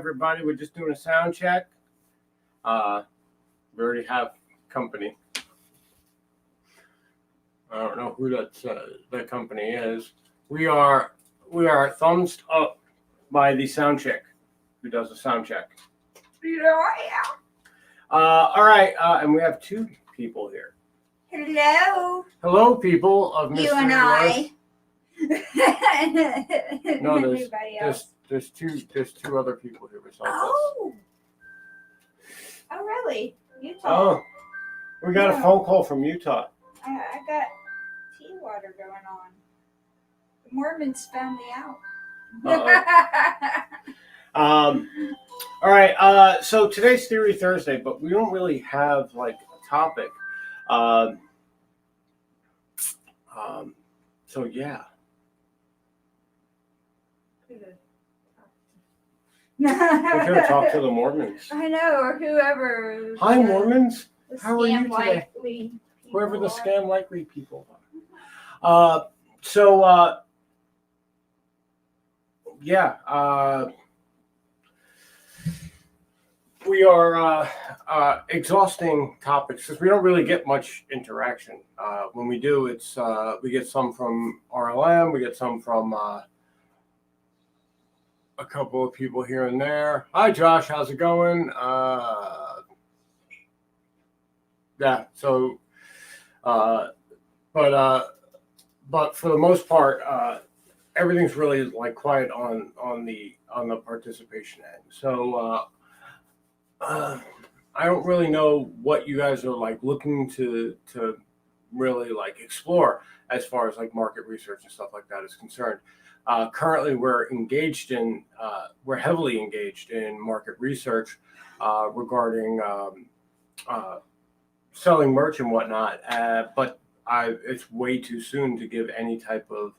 everybody. We're just doing a sound check. We already have company. I don't know who that company is. We are thumbs up by the sound check. Who does a sound check? Yeah. All right, and we have two people here. Hello. Hello, people of Mystery You and I. No, there's two other people here besides us. Oh, really? Utah. Oh, we got a phone call from Utah. I got tea water going on. The Mormons found me out. All right. So today's Theory Thursday, but we don't really have like a topic. So yeah. We could have talked to the Mormons. I know, or whoever. Hi, Mormons. How are you today? Likely Whoever the are. scam likely people are. We are exhausting topics because we don't really get much interaction. When we do, it's we get some from RLM, we get some from a couple of people here and there. Hi, Josh, how's it going? Yeah. So, but for the most part, everything's really like quiet on the participation end. So. I don't really know what you guys are like looking to really like explore as far as like market research and stuff like that is concerned. Currently, we're heavily engaged in market research regarding selling merch and whatnot. But it's way too soon to give any type of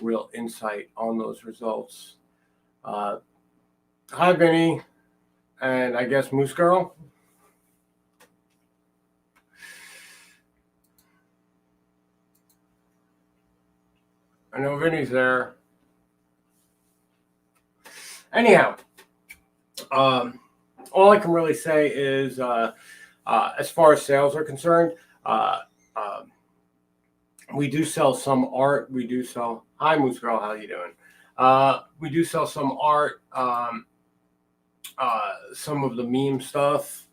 real insight on those results. Hi, Vinny. And I guess Moose Girl. I know Vinny's there. Anyhow, all I can really say is, as far as sales are concerned, we do sell some art. We do sell. Hi, Moose Girl. How you doing? We do sell some art. Some of the meme stuff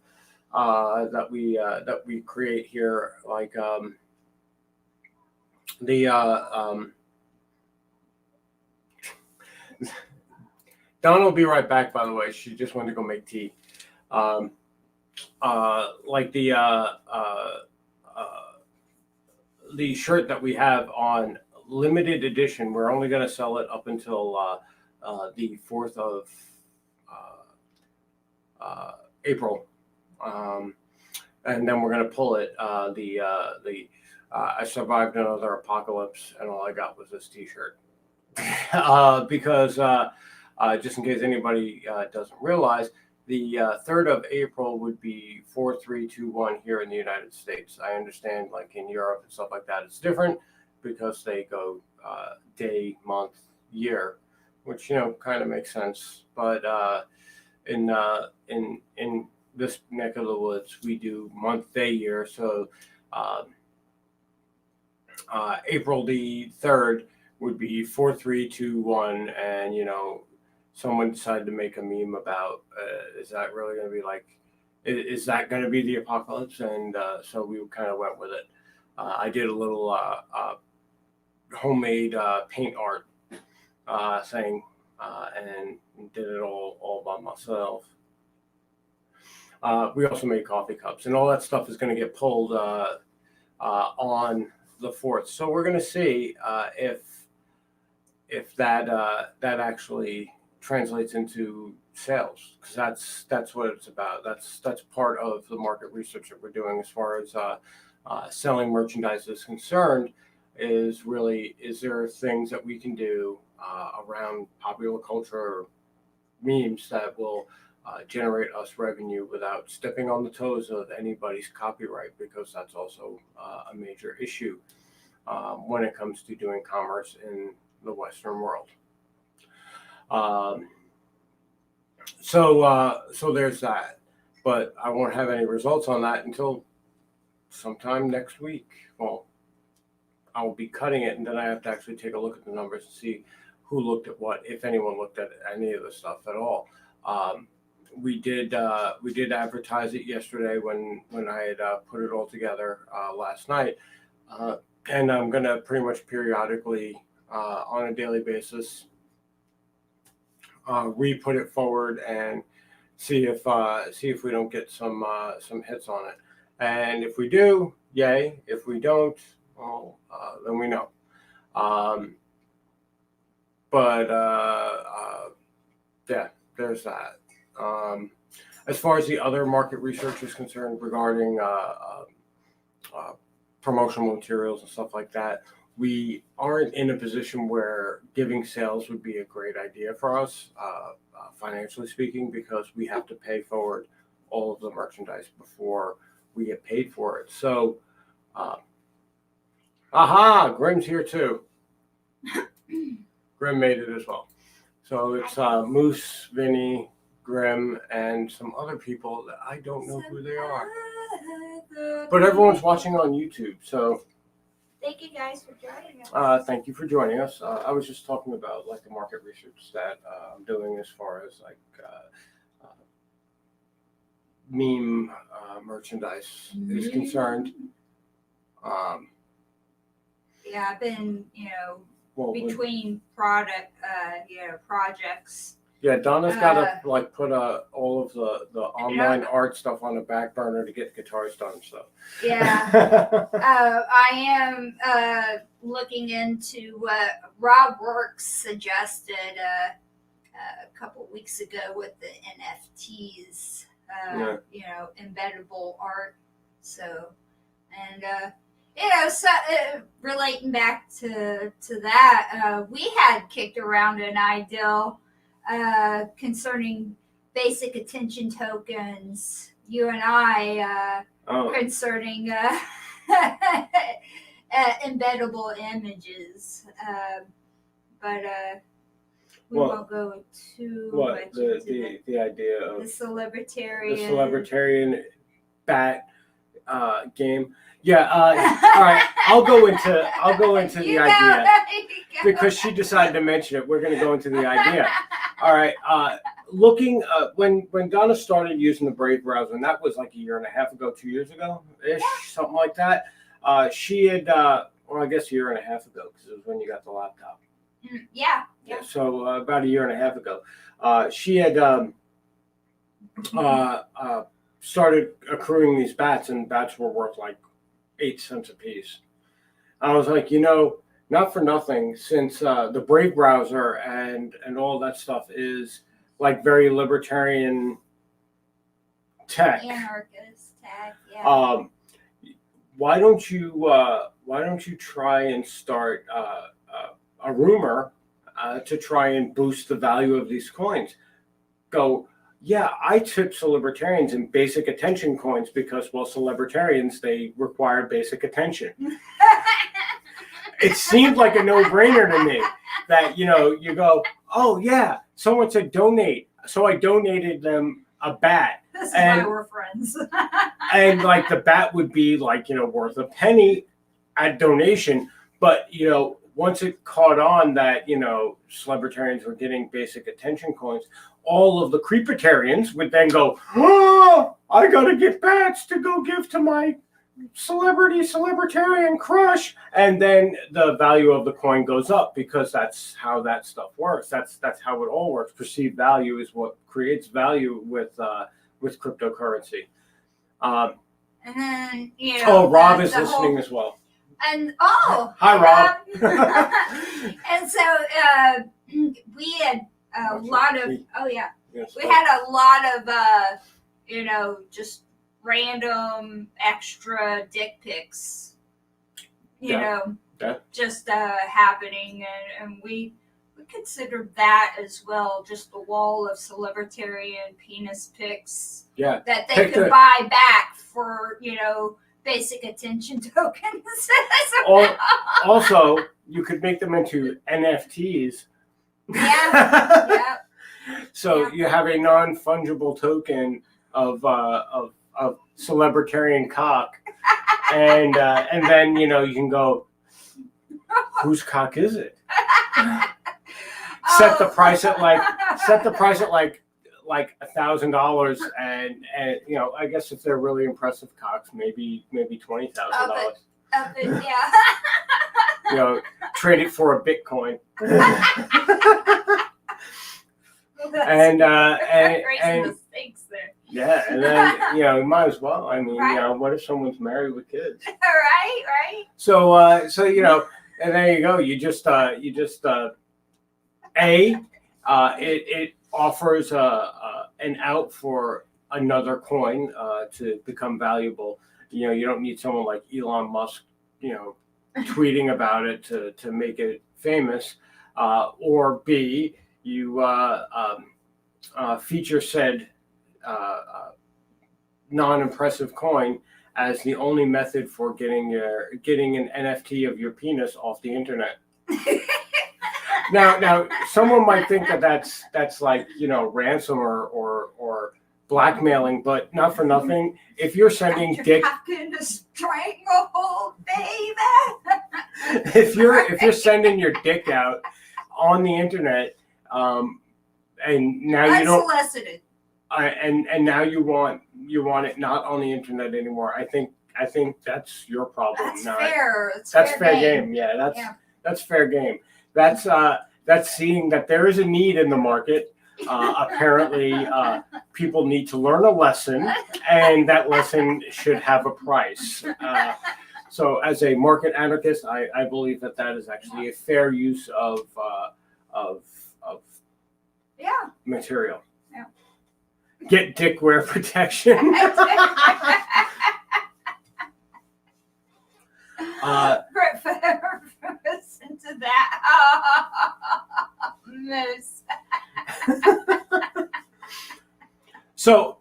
that we create here, like Donna will be right back. By the way, she just wanted to go make tea. Like the shirt that we have on limited edition. We're only going to sell it up until the 4th of April, and then we're gonna pull it. I survived another apocalypse, and all I got was this T-shirt. Because just in case anybody doesn't realize, the 3rd of April would be 4-3-2-1 here in the United States. I understand, like in Europe and stuff like that, it's different because they go day, month, year, which kind of makes sense, but. In this neck of the woods, we do month, day, year. So April the 3rd would be 4-3-2-1, and someone decided to make a meme about is that really going to be like is that going to be the apocalypse? And so we kind of went with it. I did a little homemade paint art saying. And did it all by myself. We also made coffee cups, and all that stuff is going to get pulled on the 4th. So we're going to see if that actually translates into sales, because that's what it's about. That's part of the market research that we're doing as far as selling merchandise is concerned. Is there things that we can do around popular culture or memes that will generate us revenue without stepping on the toes of anybody's copyright, because that's also a major issue when it comes to doing commerce in the Western world. So there's that. But I won't have any results on that until sometime next week. Well, I'll be cutting it, and then I have to actually take a look at the numbers and see who looked at what, if anyone looked at any of the stuff at all. We did advertise it yesterday when I had put it all together last night, and I'm gonna pretty much periodically on a daily basis re-put it forward and see if we don't get some hits on it. And if we do, yay. If we don't, well, then we know. Yeah, there's that. As far as the other market research is concerned regarding promotional materials and stuff like that, we aren't in a position where giving sales would be a great idea for us, financially speaking, because we have to pay forward all of the merchandise before we get paid for it. So, Grimm's here too. Grimm made it as well. So it's Moose, Vinny, Grimm, and some other people that I don't know who they are. But everyone's watching on YouTube, so thank you guys for joining us. thank you for joining us. I was just talking about like the market research that I'm doing as far as like meme merchandise is concerned. Yeah, I've been, Well, between projects. yeah, Donna's got to like put all of the online art stuff on the back burner to get guitars done. So Yeah, I am looking into what Rob Works suggested a couple weeks ago with the NFTs. Embeddable art. So, and relating back to that, we had kicked around an idea concerning basic attention tokens. You and I concerning embeddable images, but we won't go too much into the idea of the celebritarian bat game. Yeah. All right. I'll go into the idea because she decided to mention it. We're going to go into the idea. All right. Looking when Donna started using the Brave browser, and that was like a year and a half ago, 2 years ago ish, something like that. She had I guess a year and a half ago because it was when you got the laptop. Yeah. So about a year and a half ago, she had started accruing these bats, and bats were worth like 8 cents a piece. I was like, not for nothing, since the Brave browser and all that stuff is like very libertarian tech. Anarchist tech, yeah. Why don't you try and start a rumor to try and boost the value of these coins? Go, yeah, I tip celebritarians in basic attention coins because, well, celebritarians, they require basic attention. It seemed like a no-brainer to me that, you go, oh, yeah, someone said donate. So I donated them a bat. This is why we're friends. And, like, the bat would be, like, worth a penny at donation. But, once it caught on that, celebritarians were getting basic attention coins, all of the creepitarians would then go, oh, I got to get bats to go give to my celebritarian crush. And then the value of the coin goes up because that's how that stuff works. That's how it all works. Perceived value is what creates value with cryptocurrency. And then, Rob is listening as well. And hi Rob. And so we had a lot of yes, we had a lot of just random extra dick pics just happening, and we considered that as well, just the wall of celebritarian penis pics that they could buy back for basic attention tokens. Also, you could make them into NFTs. Yeah. So you have a non-fungible token of celebritarian cock, and then you can go, whose cock is it? Set the price at like $1,000, and I guess if they're really impressive cocks, maybe $20,000. Yeah. Trade it for a Bitcoin. and the stakes there. Yeah, and then you might as well. I mean, right. What if someone's married with kids? Right. So and there you go. You just it offers an out for another coin to become valuable. You don't need someone like Elon Musk, tweeting about it to make it famous, or B, you feature said non-impressive coin as the only method for getting an NFT of your penis off the internet. Now, someone might think that that's like ransom or blackmailing, but not for nothing. If you're sending dick, to stranglehold, baby. if you're sending your dick out on the internet, and now you don't unsolicited, and now you want it not on the internet anymore. I think that's your problem. That's fair. That's fair game. Yeah, that's fair game. That's seeing that there is a need in the market. Apparently, people need to learn a lesson, and that lesson should have a price. So, as a market anarchist, I believe that is actually a fair use of material. Yeah. Get dickwear protection. Listen to that. Moose. So,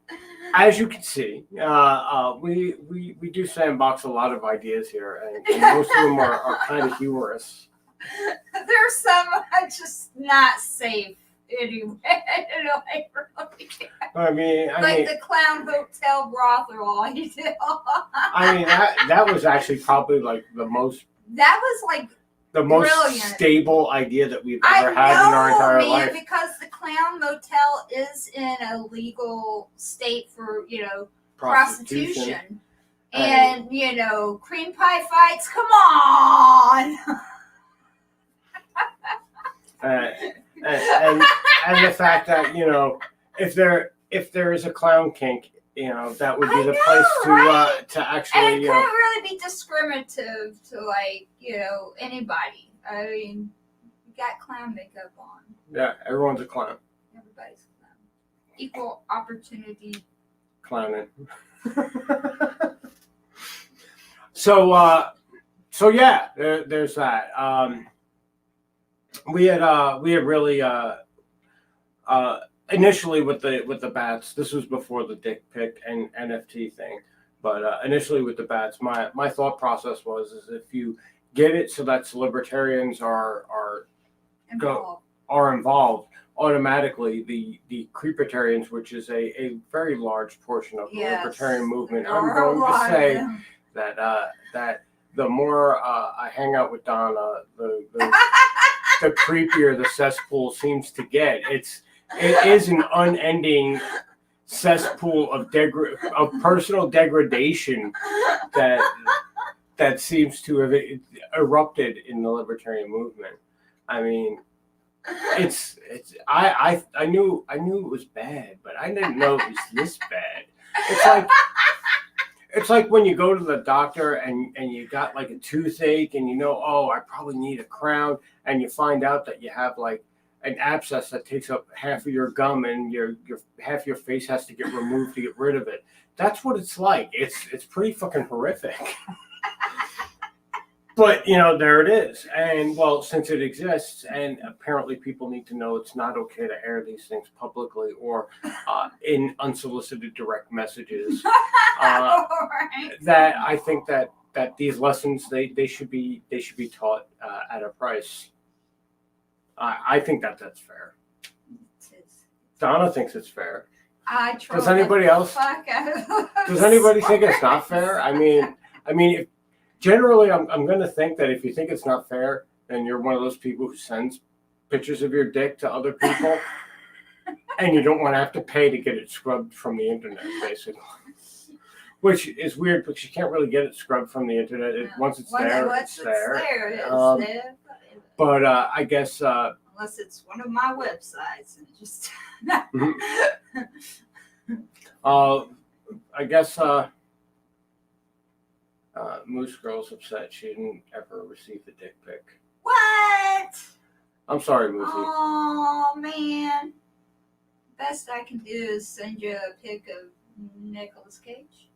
as you can see, we do sandbox a lot of ideas here, and most of them are kind of humorous. There's some just not safe anyway. I mean, the Clown Hotel brothel. I mean, that was actually probably like the most. That was like the most brilliant. Stable idea that we've ever had in our entire life. Because the Clown Motel is in a legal state for prostitution. And cream pie fights. Come on. And the fact that if there is a clown kink, that would be the place to actually. And it couldn't really be discriminative to anybody. I mean, you got clown makeup on. Yeah, everyone's a clown. Everybody's a clown. Equal opportunity. Clowning. So yeah, there's that. We had really initially with the bats. This was before the dick pic and NFT thing, but initially with the bats, my thought process was if you get it so that celebritarians are involved, automatically the creepitarians, which is a very large portion of the libertarian movement. I'm going to say that the more I hang out with Donna, the creepier the cesspool seems to get. It is an unending cesspool of personal degradation that seems to have erupted in the libertarian movement. I mean, I knew it was bad, but I didn't know it was this bad. It's like when you go to the doctor and you got like a toothache and I probably need a crown, and you find out that you have like an abscess that takes up half of your gum and your half your face has to get removed to get rid of it. That's what it's like. It's pretty fucking horrific. But there it is. And well, since it exists, and apparently people need to know it's not okay to air these things publicly or in unsolicited direct messages. That I think that these lessons they should be taught at a price. I think that's fair. It is. Donna thinks it's fair. I troll. Does anybody else? Does anybody think it's not fair? I mean, if, generally, I'm going to think that if you think it's not fair, then you're one of those people who sends pictures of your dick to other people, and you don't want to have to pay to get it scrubbed from the internet, basically. Which is weird because you can't really get it scrubbed from the internet. Once it's there, it's there. But I guess unless it's one of my websites and just. I guess Moose Girl's upset she didn't ever receive the dick pic. What? I'm sorry, Moosey. Oh man. Best I can do is send you a pic of Nicolas Cage.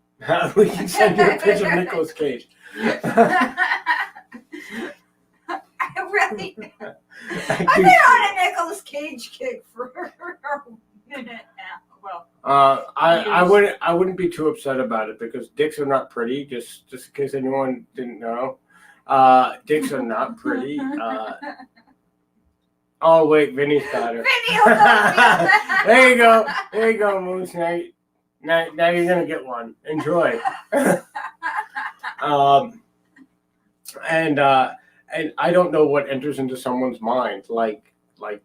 We can send you a picture of Nicolas Cage. I really. I've been on a Nicolas Cage kick for a minute now. Well, I wouldn't be too upset about it because dicks are not pretty. Just in case anyone didn't know, dicks are not pretty. Oh wait, Vinny's got her. There you go, Moose. Now you're gonna get one. Enjoy. And I don't know what enters into someone's mind, like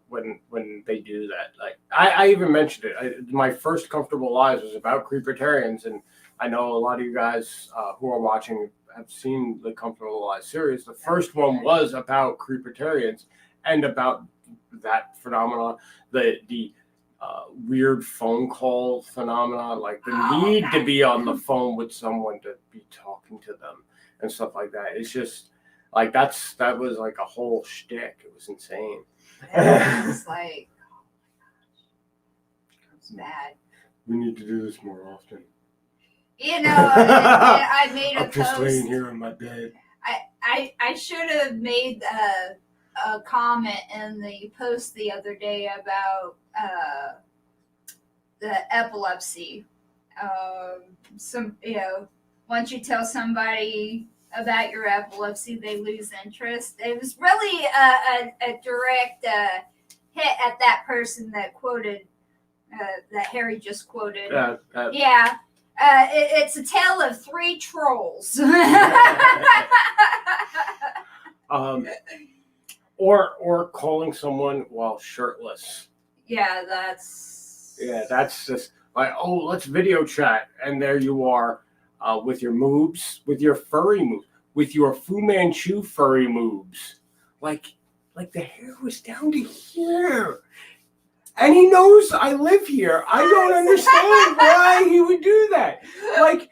when they do that. Like I even mentioned it. My first Comfortable Lies was about creepertarians, and I know a lot of you guys who are watching have seen the Comfortable Lies series. The first one was about creepertarians and about that phenomenon, the weird phone call phenomenon, like the need to be on the phone with someone to be talking to them and stuff like that. It's just like that was like a whole shtick. It was insane. It was like, oh my gosh, it was bad. We need to do this more often. You know, I made a I'm just post. laying here in my bed. I should have made a comment in the post the other day about the epilepsy. Once you tell somebody about your epilepsy, they lose interest. It was really a direct hit at that person that quoted that Harry just quoted. Yeah. It's a tale of three trolls. Or calling someone while shirtless. Yeah, that's just like, oh, let's video chat, and there you are with your moobs, with your furry moobs, with your Fu Manchu furry moobs. Like the hair was down to here. And he knows I live here. I don't understand why he would do that. Like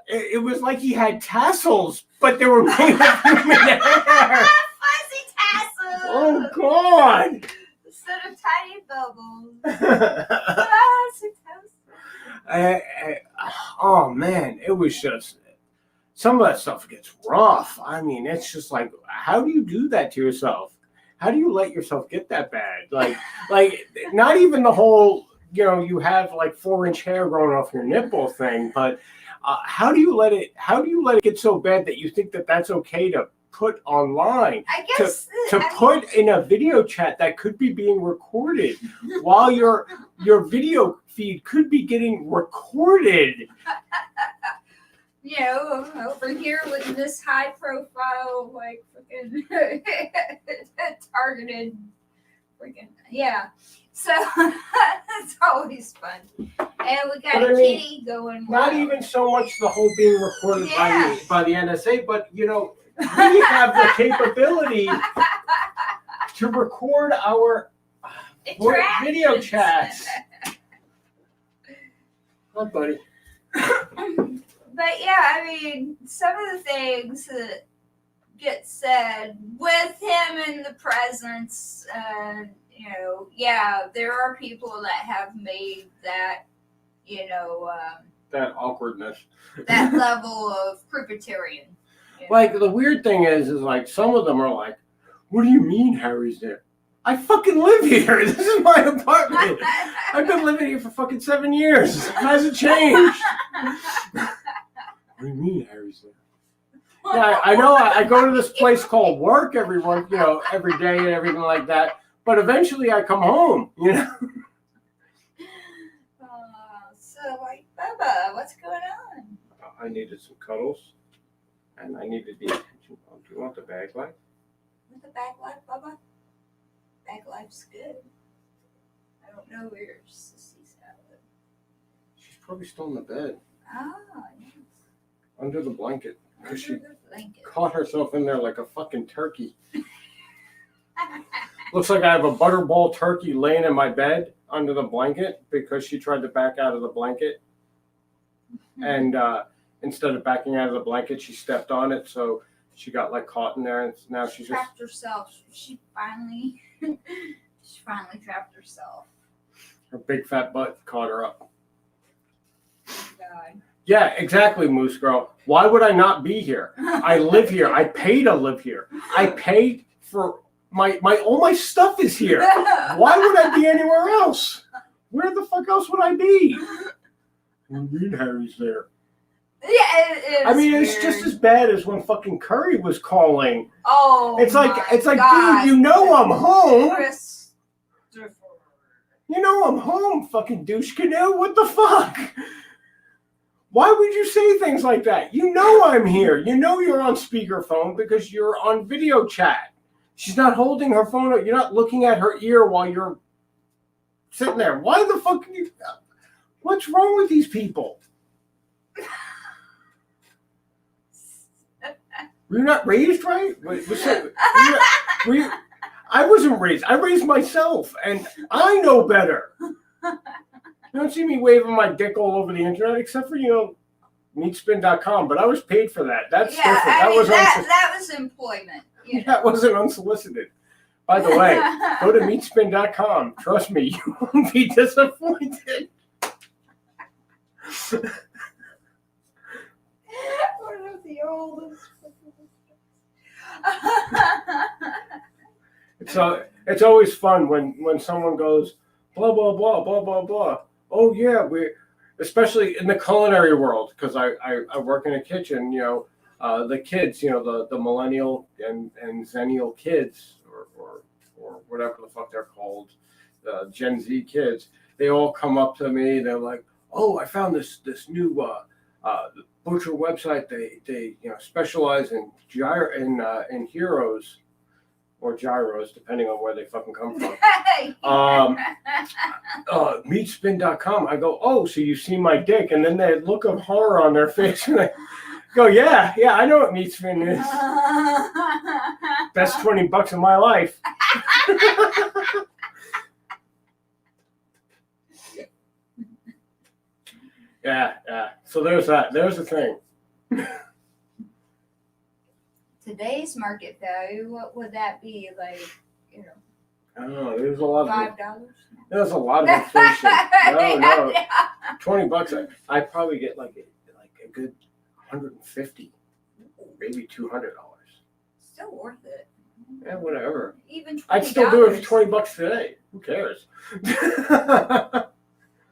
it was like he had tassels, but they were made of human hair. Fuzzy tassels. Oh God! Instead of tiny bubbles. Fuzzy tassels. Oh man, it was just some of that stuff gets rough. I mean, it's just like, how do you do that to yourself? How do you let yourself get that bad? Like not even the whole, you have like 4-inch hair growing off your nipple thing, but how do you let it get so bad that you think that that's okay to put online? I guess put in a video chat that could be being recorded while your video feed could be getting recorded. Over here with this high profile, like freaking targeted, freaking So it's always fun, and we got a kitty going. Not even so much the whole being recorded by the NSA, but we have the capability to record our video chats. Oh, buddy. But yeah, I mean, some of the things that get said with him in the presence, there are people that have made that, that awkwardness, that level of creepitarian. Like, the weird thing is like, some of them are like, what do you mean Harry's there? I fucking live here. This is my apartment. I've been living here for fucking 7 years. It hasn't changed. What do you mean Harry's there? Yeah, I know. I go to this place called work every day and everything like that. But eventually I come home, Bubba, what's going on? I needed some cuddles, and I needed the attention. Oh, do you want the bag life? With the bag life, Bubba? Bag life's good. I don't know where your sissy's at. She's probably still in the bed. Ah, yes. Under the blanket. Under Because she the blanket. caught herself in there like a fucking turkey. Looks like I have a butterball turkey laying in my bed under the blanket because she tried to back out of the blanket. And instead of backing out of the blanket, she stepped on it. So she got like caught in there. And now she's just trapped herself. She finally trapped herself. Her big fat butt caught her up. God. Yeah, exactly, Moose Girl. Why would I not be here? I live here. I pay to live here. I paid for my all my stuff is here. Why would I be anywhere else? Where the fuck else would I be? Green Harry's there. Yeah, it is. I mean, weird. it's just as bad as when fucking Curry was calling. Oh, it's like, God. dude, you know I'm home. Christopher. You know I'm home, fucking douche canoe. What the fuck? Why would you say things like that? You know I'm here. You know you're on speakerphone because you're on video chat. She's not holding her phone up. You're not looking at her ear while you're sitting there. Why the fuck are you? What's wrong with these people? Were you not raised right? I wasn't raised. I raised myself, and I know better. You don't see me waving my dick all over the internet, except for, meatspin.com, but I was paid for that. That's different. That was employment. That wasn't unsolicited. By the way, go to meatspin.com. Trust me, you won't be disappointed. One of the oldest. It's always fun when someone goes, blah, blah, blah, blah, blah, blah. Oh, yeah, especially in the culinary world, because I work in a kitchen, the kids, the millennial and zennial kids, or whatever the fuck they're called, Gen Z kids, they all come up to me. They're like, oh, I found this new butcher website. They specialize in heroes or gyros, depending on where they fucking come from. Meatspin.com. I go, oh, so you've seen my dick, and then they look of horror on their face, and I go, yeah, I know what Meatspin is. Best $20 of my life. Yeah. So there's that. There's the thing. Today's market value, what would that be? Like, I don't know. There's a lot of $5. There's a lot of inflation. No. $20. I probably get like a good $150, maybe $200. Still worth it. Yeah, whatever. Even $20. I'd still do it for $20 today. Who cares?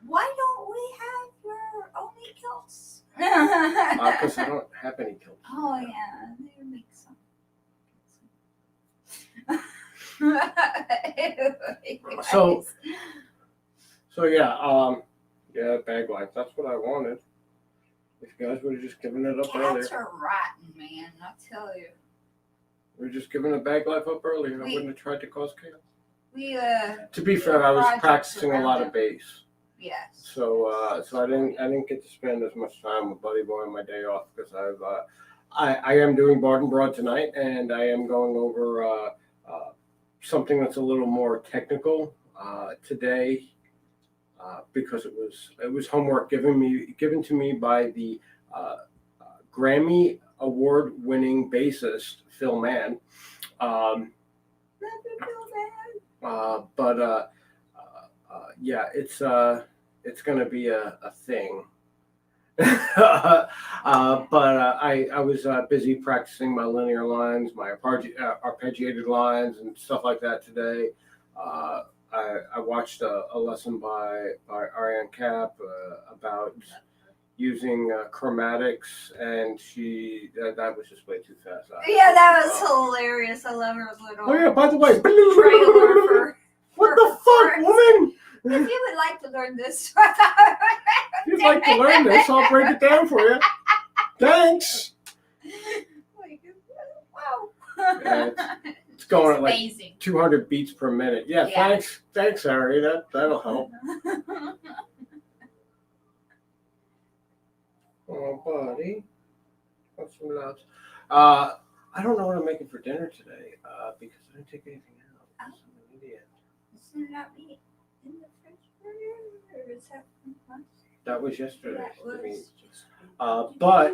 Why don't we have your only kilts? Because I don't have any kilts. Oh yeah, they make some. So yeah, bag life. That's what I wanted. If you guys would have just given it up earlier. Cats are rotten, man. I'll tell you. We were just giving the bag life up earlier. I wouldn't have tried to cause chaos. To be fair, I was practicing a lot of bass. Yes. So I didn't get to spend as much time with Buddy Boy on my day off because I am doing Barton Broad tonight, and I am going over something that's a little more technical today because it was homework given to me by the Grammy Award-winning bassist Phil Mann. It's going to be a thing. But I was busy practicing my linear lines, my arpeggiated lines, and stuff like that today. I watched a lesson by Ariane Kapp about using chromatics, and that was just way too fast. That was hilarious. I love her little. Oh yeah, by the way, trailer what the fuck, woman? If you would like to learn this, if you'd like to learn this, I'll break it down for you. Thanks. Wow. Yeah, it's going at like amazing. 200 beats per minute. Yeah. Thanks, Harry. That'll help. Oh, buddy. Got some loves. I don't know what I'm making for dinner today because I didn't take anything out. I'm an idiot. Isn't it not meat in the refrigerator? Or is that from lunch? That was yesterday. That was yesterday. But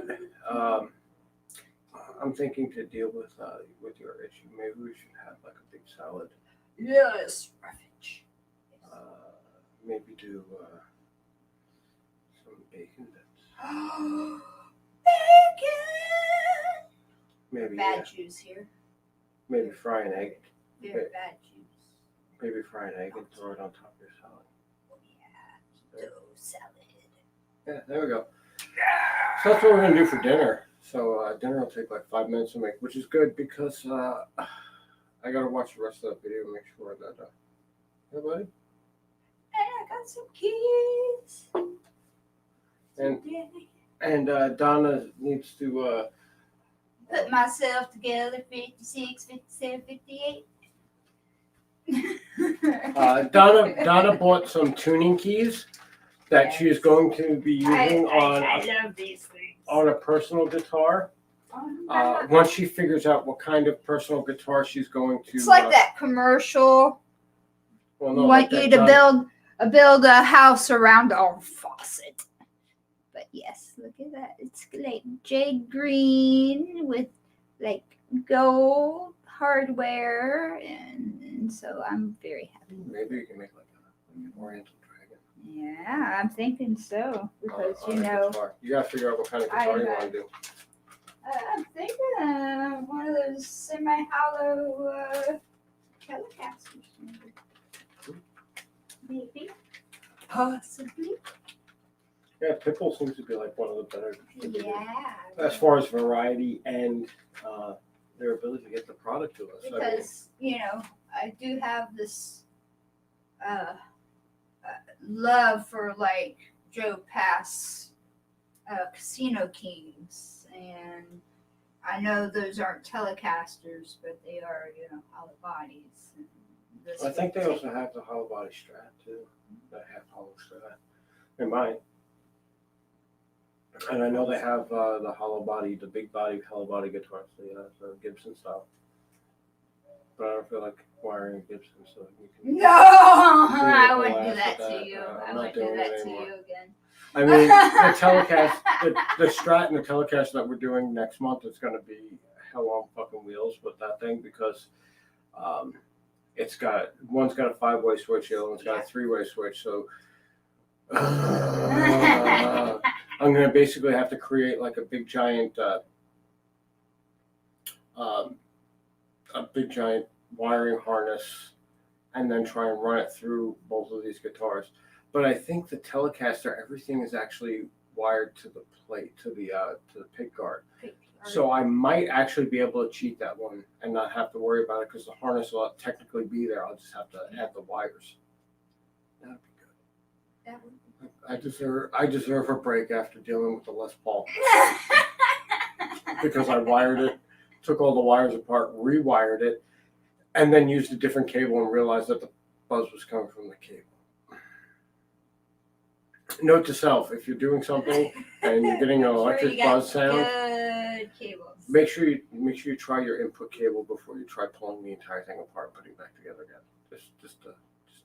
I'm thinking to deal with your issue. Maybe we should have like a big salad. Yes, roughage. Maybe do some bacon bits. Bacon! Maybe Bad juice here. maybe fry an egg. Very bad juice. Maybe fry an egg and throw it on top of your salad. Oh, yeah. Dough salad. Yeah, there we go. So that's what we're gonna do for dinner. So dinner will take like 5 minutes to make, which is good because I gotta watch the rest of that video and make sure that. Hey, buddy. And I got some keys. And Donna needs to. Put myself together 56, 57, 58. Donna bought some tuning keys that she is going to be using I love these things. on a personal guitar. Once she figures out what kind of personal guitar she's going to. It's like that commercial. Well, no, want like you to build a house around our faucet. But yes, look at that. It's like jade green with like gold hardware, and so I'm very happy. Maybe you can make like an Oriental Dragon. Yeah, I'm thinking so because you know. You gotta figure out what kind of guitar you want to do. I'm thinking one of those semi-hollow Telecasters. Maybe. Possibly. Yeah, Pitbull seems to be like one of the better. Yeah. As far as variety and their ability to get the product to us. Because, you know, I do have this love for like Joe Pass Casino Kings. And I know those aren't Telecasters, but they are, you know, hollow bodies. I think they also have the hollow body Strat too. They have hollow Strat. They might. And I know they have the hollow body, the big body hollow body guitars, the Gibson style. But I don't feel like wiring a Gibson, so you can. No, I wouldn't do that to you. I wouldn't do that to you again. I mean, the Telecast, the Strat and the Telecast that we're doing next month is going to be hell on fucking wheels with that thing because one's got a 5-way switch, the other one's got a 3-way switch, so. I'm going to basically have to create like a big giant wiring harness and then try and run it through both of these guitars. But I think the Telecaster, everything is actually wired to the plate, to the pick guard. So I might actually be able to cheat that one and not have to worry about it because the harness will technically be there. I'll just have to add the wires. That would be good. That would be I deserve a break after dealing with the Les Paul because I wired it, took all the wires apart, rewired it, and then used a different cable and realized that the buzz was coming from the cable. Note to self: if you're doing something and you're getting an electric buzz sound, good cables. make sure you try your input cable before you try pulling the entire thing apart and putting it back together again. Just an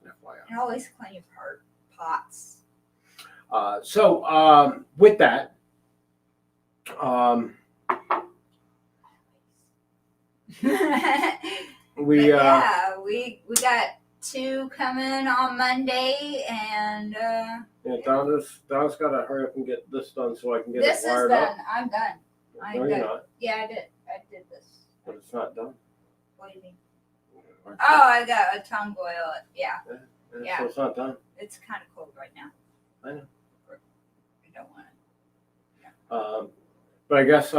FYI. And always clean your pots. So with that, we got 2 coming on Monday, and Donna's got to hurry up and get this done so I can get this it wired is done. up. I'm done. No, you're not. Yeah, I did this. But it's not done. What do you mean? Oh, I got a tongue oil. Yeah. Yeah. So it's not done. It's kind of cold right now. I know. I don't want it. But I guess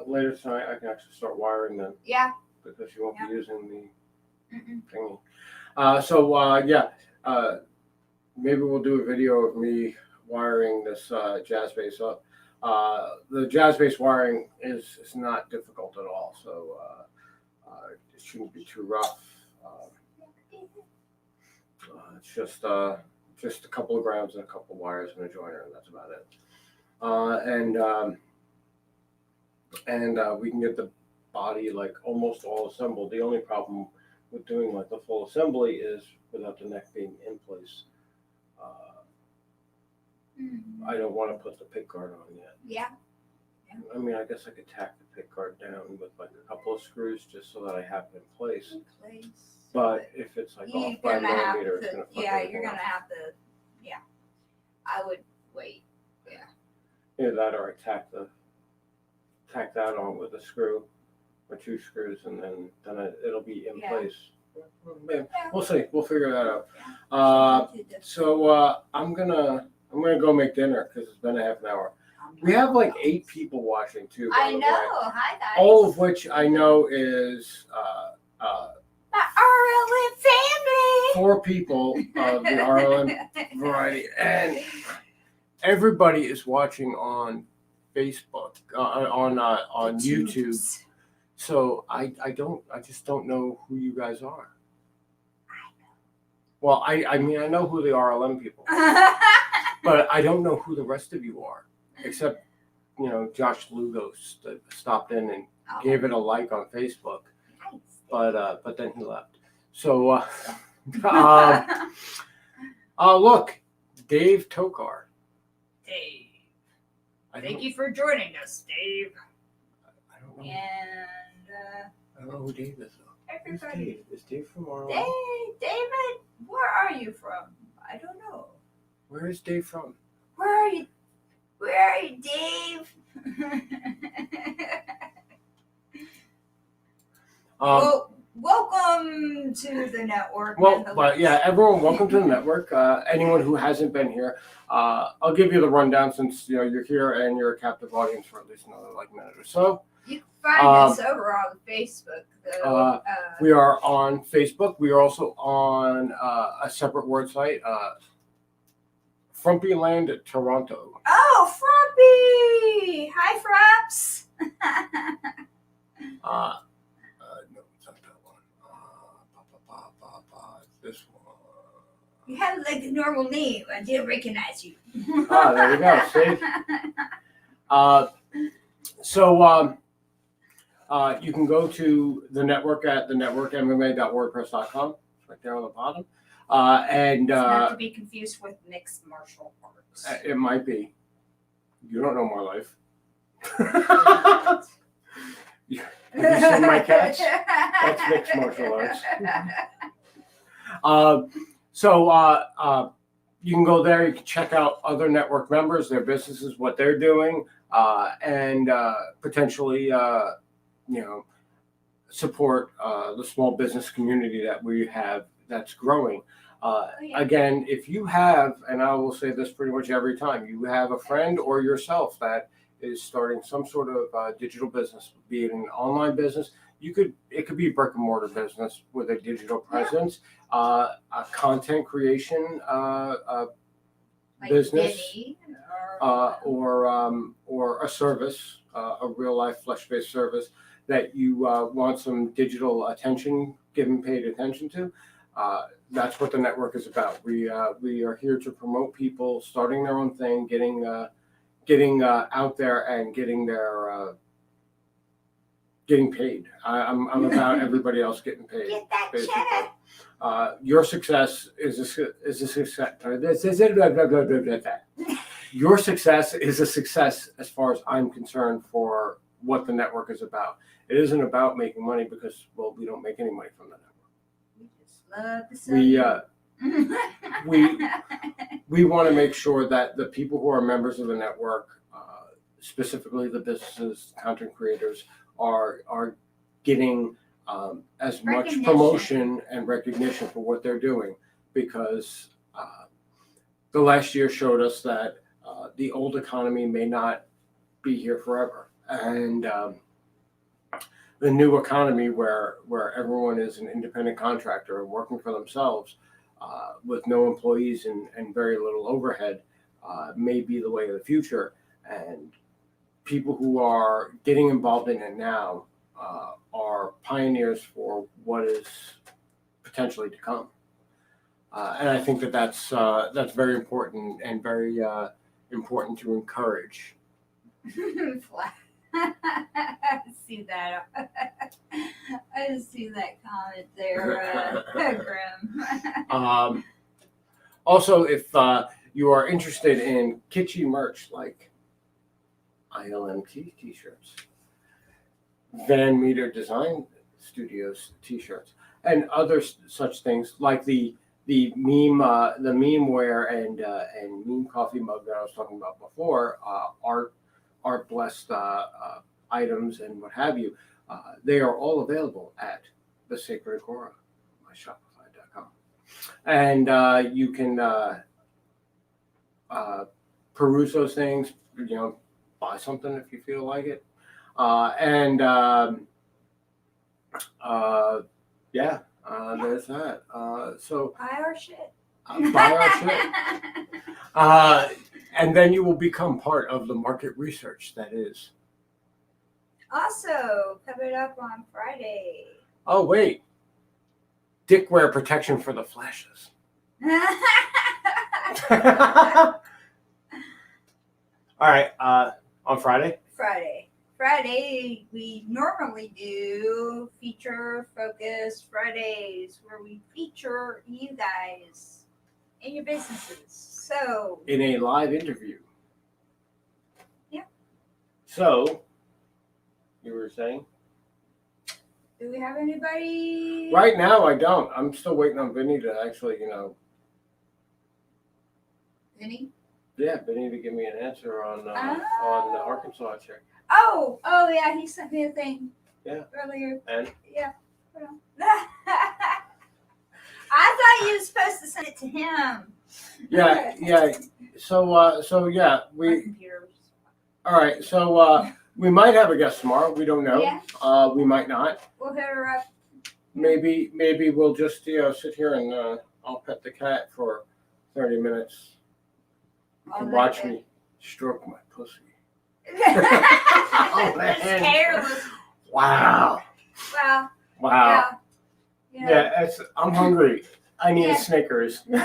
later tonight I can actually start wiring them. Yeah. Because you won't be using the Mm-mm. thingy. maybe we'll do a video of me wiring this jazz bass up. The jazz bass wiring is not difficult at all, so it shouldn't be too rough. It's just a couple of grounds and a couple of wires and a joiner, and that's about it. And we can get the body like almost all assembled. The only problem with doing like the full assembly is without the neck being in place. I don't want to put the pick guard on yet. Yeah. I mean, I guess I could tack the pick guard down with like a couple of screws just so that I have it in place. But if it's like off by a millimeter, it's gonna fuck everything you're gonna up. have to. Yeah, I would wait. Yeah. Either that or I tack that on with a screw or two screws, and then it'll be in place. Yeah, we'll see. We'll figure that out. So I'm gonna go make dinner because it's been a half an hour. We have like 8 people watching too. I know. Hi guys. All of which I know is my RLM family. 4 people of the RLM variety, and everybody is watching on Facebook, on YouTube. So I just don't know who you guys are. Well, I mean I know who the RLM people are, but I don't know who the rest of you are, except Josh Lugo stopped in and gave it a like on Facebook, but then he left. So look, Dave Tokar. Dave, thank you for joining us, Dave. I don't know. And I don't know who Dave is. Everybody. Is Dave from RLM? David, where are you from? I don't know. Where is Dave from? Where are you, Dave? Well, welcome to the network. But yeah, everyone, welcome to the network. Anyone who hasn't been here, I'll give you the rundown since you're here and you're a captive audience for at least another minute or so. You can find us over on Facebook. We are on Facebook. We are also on a separate word site, Frumpyland Toronto. Oh, Frumpy! Hi, Frumps. No, it's not that one. This one. You have like a normal name. I didn't recognize you. There you go. See? So you can go to the network at thenetworkmma.wordpress.com. It's right there on the bottom. And it's not to be confused with mixed martial arts. It might be. You don't know my life. Have you seen my cats? That's mixed martial arts. So you can go there. You can check out other network members, their businesses, what they're doing, and potentially, support the small business community that we have that's growing. Again, if you have, and I will say this pretty much every time, you have a friend or yourself that is starting some sort of digital business, be it an online business, it could be a brick and mortar business with a digital presence, a content creation business, or a service, a real life flesh based service that you want some digital attention paid attention to. That's what the network is about. We are here to promote people starting their own thing, getting out there and getting paid. I'm about everybody else getting paid. Get that cheddar. Your success is a success. Your success is a success as far as I'm concerned for what the network is about. It isn't about making money because, well, we don't make any money from the network. We want to make sure that the people who are members of the network, specifically the businesses, content creators, are getting as much promotion and recognition for what they're doing, because the last year showed us that the old economy may not be here forever, and the new economy where everyone is an independent contractor and working for themselves with no employees and very little overhead may be the way of the future. And people who are getting involved in it now are pioneers for what is potentially to come. And I think that's very important and very important to encourage. I see that. I see that comment there, Grim. Also, if you are interested in kitschy merch like ILMT t-shirts, Van Meter Design Studios t-shirts, and other such things like the meme wear and meme coffee mug that I was talking about before, art blessed items and what have you, they are all available at the Sacred Agora, myshopify.com, and you can peruse those things, buy something if you feel like it, there's that. So buy our shit. Buy our shit. And then you will become part of the market research that is. Also, coming up on Friday. Oh, wait. Dickwear protection for the flashes. All right. On Friday? Friday, we normally do Feature Focus Fridays, where we feature you guys and your businesses. So, in a live interview. Yeah. So, you were saying? Do we have anybody? Right now, I don't. I'm still waiting on Vinny to actually, Vinny? Yeah, Vinny to give me an answer on the Arkansas check. Oh, yeah, he sent me a thing. Yeah. Earlier. And? Yeah. I thought you were supposed to send it to him. Yeah. So yeah, all right. So we might have a guest tomorrow. We don't know. Yeah. We might not. We'll hit her up. Maybe we'll just sit here and I'll pet the cat for 30 minutes. And watch me stroke my pussy. Oh, man. Careless. Wow. Yeah, I'm hungry. I need a Snickers. All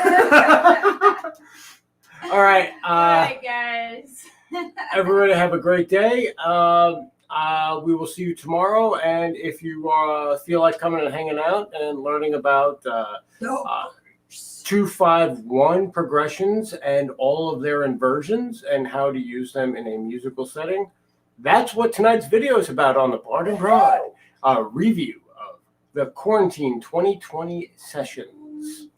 right. All right, guys. Everybody have a great day. We will see you tomorrow. And if you feel like coming and hanging out and learning about 2-5-1 progressions and all of their inversions and how to use them in a musical setting, that's what tonight's video is about on the Bard and Broad review of the Quarantine 2020 sessions.